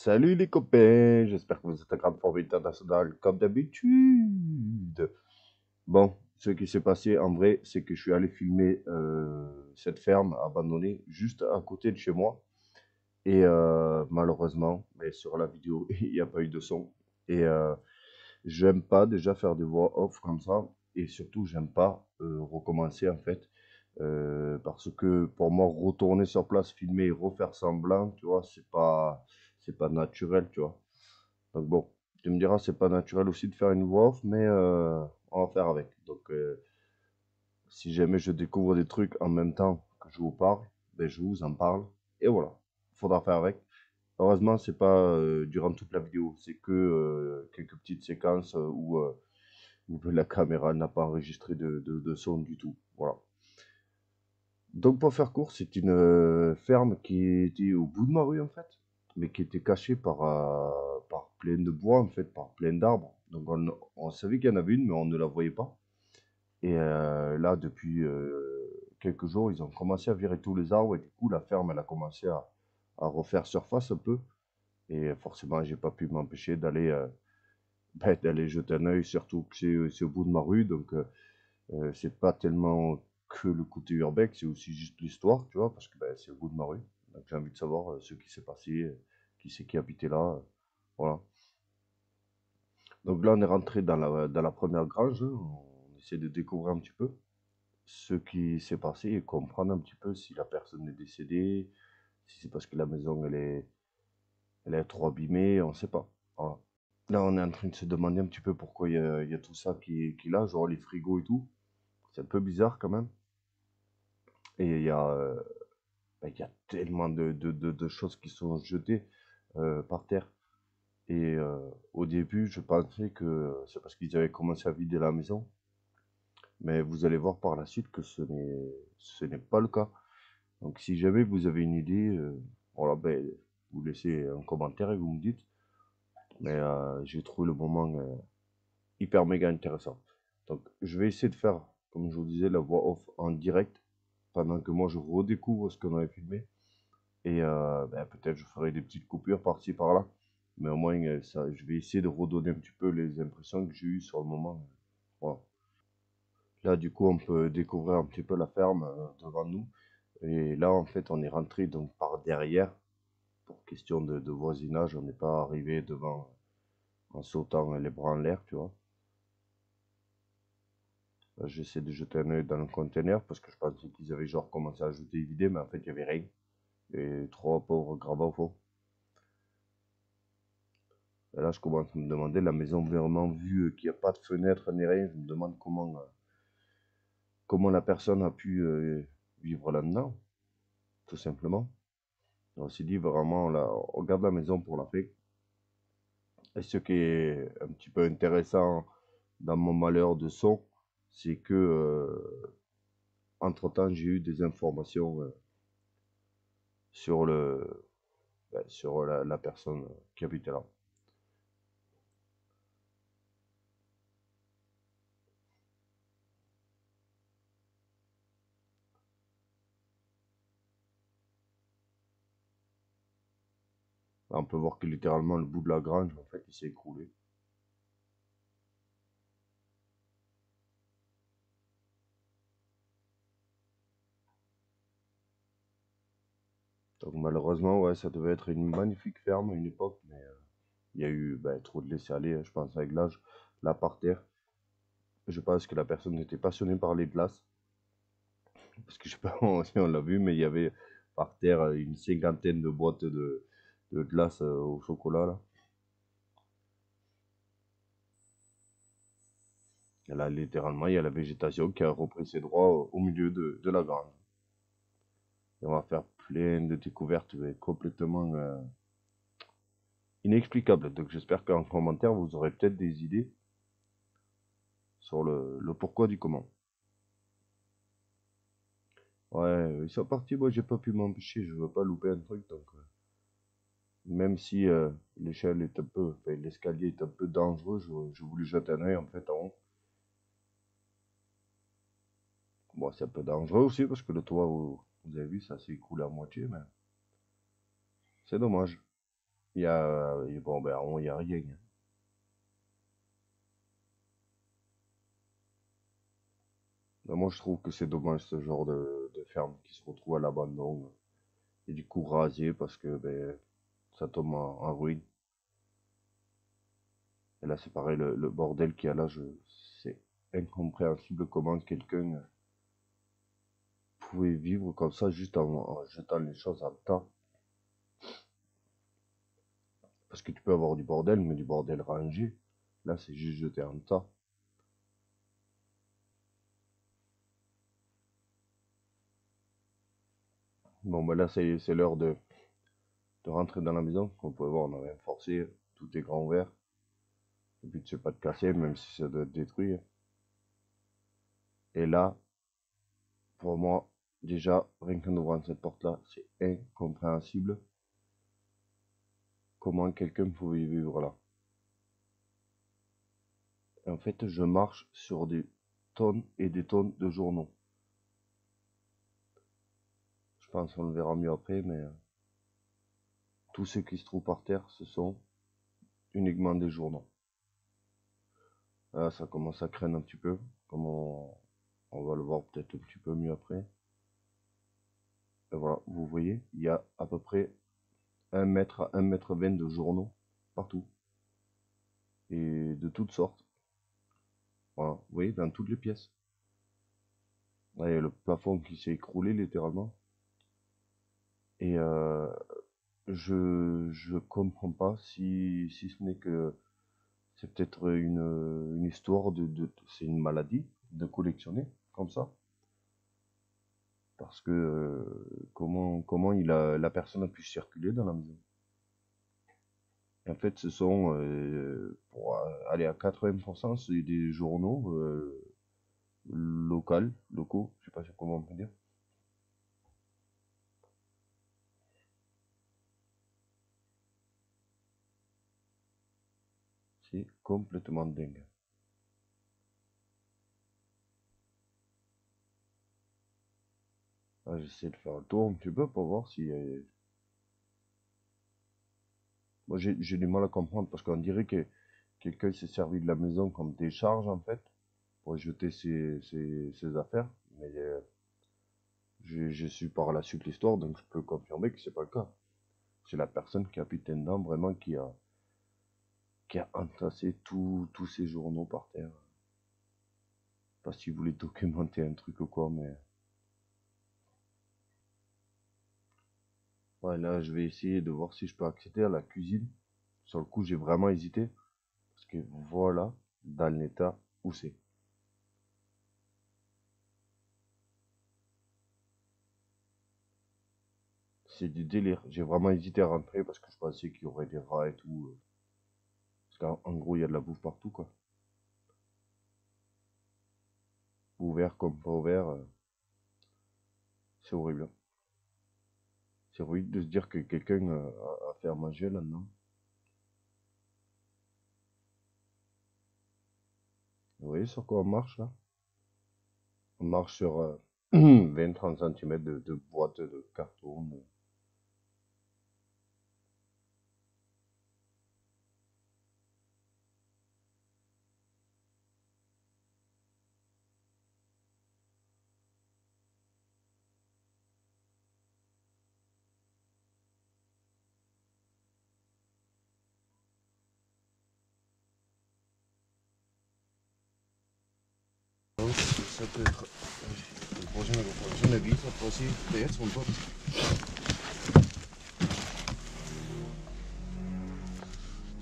Salut les copains, j'espère que vous êtes en grande forme internationale comme d'habitude. Bon, ce qui s'est passé en vrai, c'est que je suis allé filmer cette ferme abandonnée juste à côté de chez moi. Et malheureusement, mais sur la vidéo, il n'y a pas eu de son. Et j'aime pas déjà faire des voix off comme ça. Et surtout, j'aime pas recommencer en fait. Parce que pour moi, retourner sur place, filmer et refaire semblant, tu vois, c'est pas naturel, tu vois. Donc bon, tu me diras, c'est pas naturel aussi de faire une voix off, mais on va faire avec. Donc si jamais je découvre des trucs en même temps que je vous parle, ben je vous en parle. Et voilà, faudra faire avec. Heureusement, c'est pas durant toute la vidéo, c'est que quelques petites séquences où la caméra n'a pas enregistré de son du tout. Voilà. Donc pour faire court, c'est une ferme qui était au bout de ma rue en fait, mais qui était cachée par plein de bois en fait, par plein d'arbres. Donc on savait qu'il y en avait une, mais on ne la voyait pas. Et là, depuis quelques jours, ils ont commencé à virer tous les arbres et du coup, la ferme, elle a commencé à refaire surface un peu. Et forcément, j'ai pas pu m'empêcher d'aller d'aller jeter un œil, surtout que c'est au bout de ma rue, donc c'est pas tellement que le côté urbex, c'est aussi juste l'histoire, tu vois, parce que ben, c'est au bout de ma rue. Donc j'ai envie de savoir ce qui s'est passé, qui c'est qui habitait là, voilà. Donc là, on est rentré dans la première grange, hein, on essaie de découvrir un petit peu ce qui s'est passé et comprendre un petit peu si la personne est décédée, si c'est parce que la maison elle est trop abîmée, on sait pas. Voilà. Là, on est en train de se demander un petit peu pourquoi il y a tout ça qui est là, genre les frigos et tout. C'est un peu bizarre quand même. Et il y a tellement de choses qui sont jetées par terre. Et au début, je pensais que c'est parce qu'ils avaient commencé à vider la maison. Mais vous allez voir par la suite que ce n'est pas le cas. Donc si jamais vous avez une idée, voilà, ben, vous laissez un commentaire et vous me dites. Mais j'ai trouvé le moment hyper méga intéressant. Donc je vais essayer de faire, comme je vous disais, la voix off en direct pendant que moi je redécouvre ce qu'on avait filmé. Et ben, peut-être je ferai des petites coupures par-ci par-là. Mais au moins, ça, je vais essayer de redonner un petit peu les impressions que j'ai eues sur le moment. Voilà. Là, du coup, on peut découvrir un petit peu la ferme devant nous. Et là, en fait, on est rentré donc par derrière. Pour question de voisinage, on n'est pas arrivé devant en sautant les bras en l'air, tu vois. Là, j'essaie de jeter un œil dans le conteneur parce que je pensais qu'ils avaient genre commencé à jeter et vider, mais en fait, il n'y avait rien. Et trois pauvres gravats au fond. Et là, je commence à me demander, la maison vraiment vue, qu'il n'y a pas de fenêtre ni rien, je me demande comment la personne a pu vivre là-dedans, tout simplement. On s'est dit vraiment, là, on regarde la maison pour la paix. Et ce qui est un petit peu intéressant dans mon malheur de son, c'est que, entre-temps, j'ai eu des informations sur sur la personne qui habitait là. Là, on peut voir que littéralement le bout de la grange, en fait, il s'est écroulé. Donc malheureusement, ouais, ça devait être une magnifique ferme à une époque, mais il y a eu ben, trop de laisser-aller, je pense, avec l'âge. Là, par terre, je pense que la personne était passionnée par les glaces, parce que je sais pas si on l'a vu, mais il y avait par terre une cinquantaine de boîtes de glace au chocolat, là. Et là, littéralement, il y a la végétation qui a repris ses droits au milieu de la grange. Et on va faire plein de découvertes mais complètement inexplicables. Donc j'espère qu'en commentaire, vous aurez peut-être des idées sur le pourquoi du comment. Ouais, ils sont partis, moi j'ai pas pu m'empêcher, je veux pas louper un truc, donc même si l'échelle est un peu, enfin, l'escalier est un peu dangereux, je voulais jeter un œil en fait en haut. Bon, c'est un peu dangereux aussi parce que le toit, vous avez vu, ça s'est écroulé à moitié, mais c'est dommage. bon, ben, il y a rien. Ben, moi, je trouve que c'est dommage ce genre de ferme qui se retrouve à l'abandon et du coup rasé parce que ben, ça tombe en ruine. Et là, c'est pareil, le bordel qu'il y a là, c'est incompréhensible comment quelqu'un pouvait vivre comme ça juste en jetant les choses en tas. Parce que tu peux avoir du bordel, mais du bordel rangé. Là, c'est juste jeté en tas. Bon, ben là, c'est l'heure de rentrer dans la maison. Comme vous pouvez voir, on n'a rien forcé. Tout est grand ouvert. Le but, c'est pas de casser, même si ça doit être détruit. Et là, pour moi, déjà, rien qu'en ouvrant cette porte-là, c'est incompréhensible comment quelqu'un pouvait vivre là. Et en fait, je marche sur des tonnes et des tonnes de journaux. Je pense qu'on le verra mieux après, mais tout ce qui se trouve par terre, ce sont uniquement des journaux. Là, ça commence à craindre un petit peu, comme on va le voir peut-être un petit peu mieux après. Et voilà, vous voyez, il y a à peu près 1 mètre à 1 mètre 20 de journaux partout. Et de toutes sortes. Voilà, vous voyez, dans toutes les pièces. Là, il y a le plafond qui s'est écroulé littéralement. Et je comprends pas si ce n'est que c'est peut-être une histoire c'est une maladie de collectionner comme ça. Parce que comment la personne a pu circuler dans la maison. Et en fait, ce sont, pour aller à 80%, c'est des journaux locaux, je sais pas comment on peut dire. C'est complètement dingue. Ah, j'essaie de faire le tour un petit peu pour voir si... Moi, j'ai du mal à comprendre parce qu'on dirait que quelqu'un s'est servi de la maison comme décharge, en fait, pour jeter ses affaires. Mais j'ai su par la suite l'histoire, donc je peux confirmer que c'est pas le cas. C'est la personne qui a habité dedans, vraiment, qui a entassé tous ces journaux par terre. Parce qu'il voulait documenter un truc ou quoi, mais... Ouais, là, je vais essayer de voir si je peux accéder à la cuisine. Sur le coup, j'ai vraiment hésité. Parce que voilà, dans l'état où c'est. C'est du délire. J'ai vraiment hésité à rentrer parce que je pensais qu'il y aurait des rats et tout. Parce qu'en gros, il y a de la bouffe partout, quoi. Ouvert comme pas ouvert, c'est horrible. C'est horrible de se dire que quelqu'un a fait à manger là-dedans. Vous voyez sur quoi on marche là? On marche sur 20-30 cm de boîte de carton. Donc, ça peut être le prochain avis, cette fois-ci, peut-être son pote.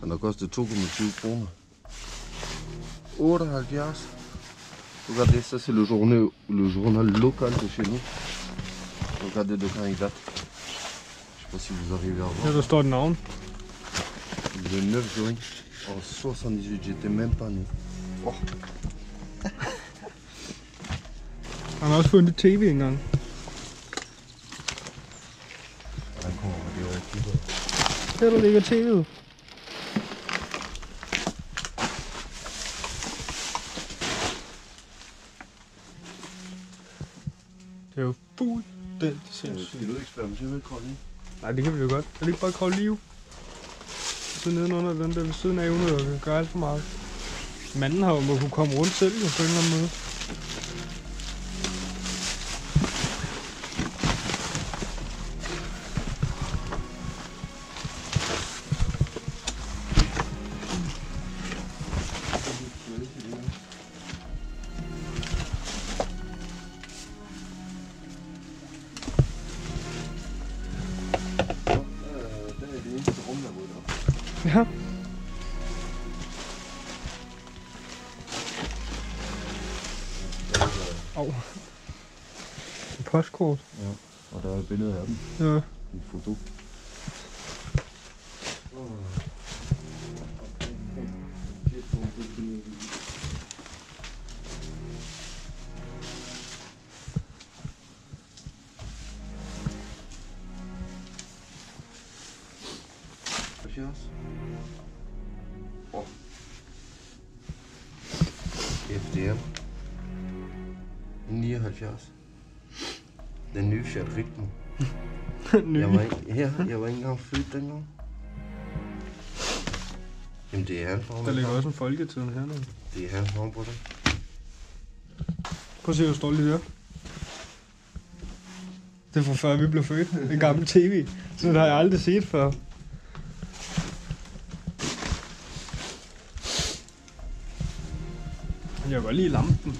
En der koster 2,20 kroner. 78. Regardez, ça c'est le journal local de chez nous. Regardez de quand il date. Je sais pas si vous arrivez à voir. Ja, der står et navn. Le 9 juin en 78, j'étais même pas né. Oh. Han har også fundet tv engang. Her der ligger tv'et. Det er jo fuldstændig sindssygt. Skal du eksperimentere med krøllen? Nej, det kan vi jo godt. Er det ikke bare kravle liv? Så nedenunder den der ved siden af, uden at gøre alt for meget. Manden har jo må kunne komme rundt selv jo, på en eller anden måde. Ja. Au. Et postkort. Ja, og der er et billede af dem. Ja. Et foto. FDM 79. Den nye Fiat Ritmo. Jeg var ikke engang født dengang. Jamen det er hans navn. Der ligger også en folketiden hernede. Det er hans navn på det. Prøv at se, hvor stolt det er. Det er fra før vi blev født. En gammel tv. Sådan har jeg aldrig set før. Jeg kan godt lide lampen.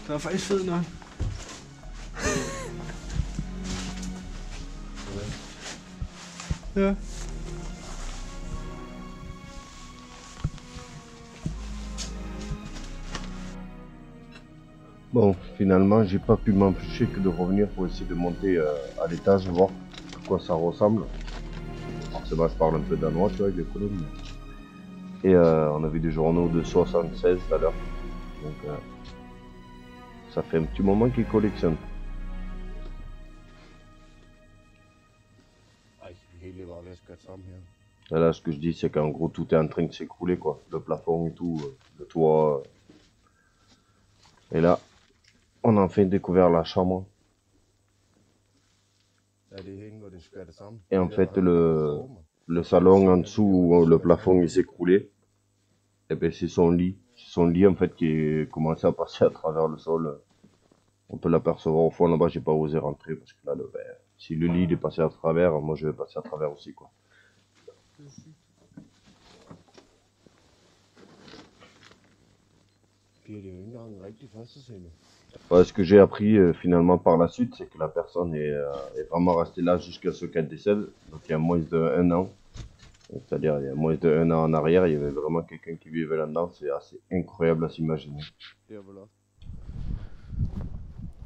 Den er faktisk fed nok. Ja. Bon, finalement, j'ai pas pu m'empêcher que de revenir pour essayer de monter à l'étage, voir à quoi ça ressemble. Forcément, je parle un peu danois, tu vois, avec les colonnes. Et on a vu des journaux de 76 tout à l'heure. Donc, ça fait un petit moment qu'ils collectionnent. Et là, ce que je dis, c'est qu'en gros, tout est en train de s'écrouler, quoi. Le plafond et tout, le toit. Et là, on a enfin découvert la chambre. Et en fait, le salon en dessous où le plafond il s'écroulait, et ben c'est son lit. C'est son lit en fait qui commençait à passer à travers le sol. On peut l'apercevoir au fond là-bas, j'ai pas osé rentrer parce que là, si le lit il est passé à travers, moi je vais passer à travers aussi, quoi. Ouais, ce que j'ai appris finalement par la suite, c'est que la personne est vraiment restée là jusqu'à ce qu'elle décède. Donc il y a moins de 1 an. C'est-à-dire il y a moins de 1 an en arrière, il y avait vraiment quelqu'un qui vivait là-dedans. C'est assez incroyable à s'imaginer.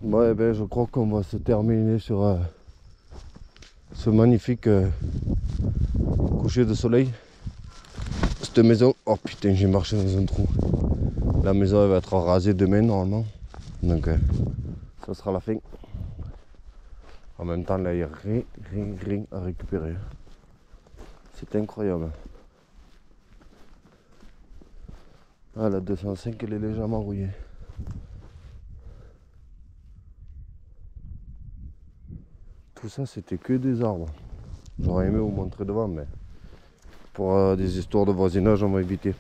Ouais, ben je crois qu'on va se terminer sur ce magnifique coucher de soleil. Cette maison, oh putain, j'ai marché dans un trou. La maison elle va être rasée demain normalement. Donc ça sera la fin. En même temps là il n'y a rien à récupérer. C'est incroyable. Ah la 205 elle est légèrement rouillée. Tout ça c'était que des arbres. J'aurais aimé vous montrer devant mais pour des histoires de voisinage on va éviter.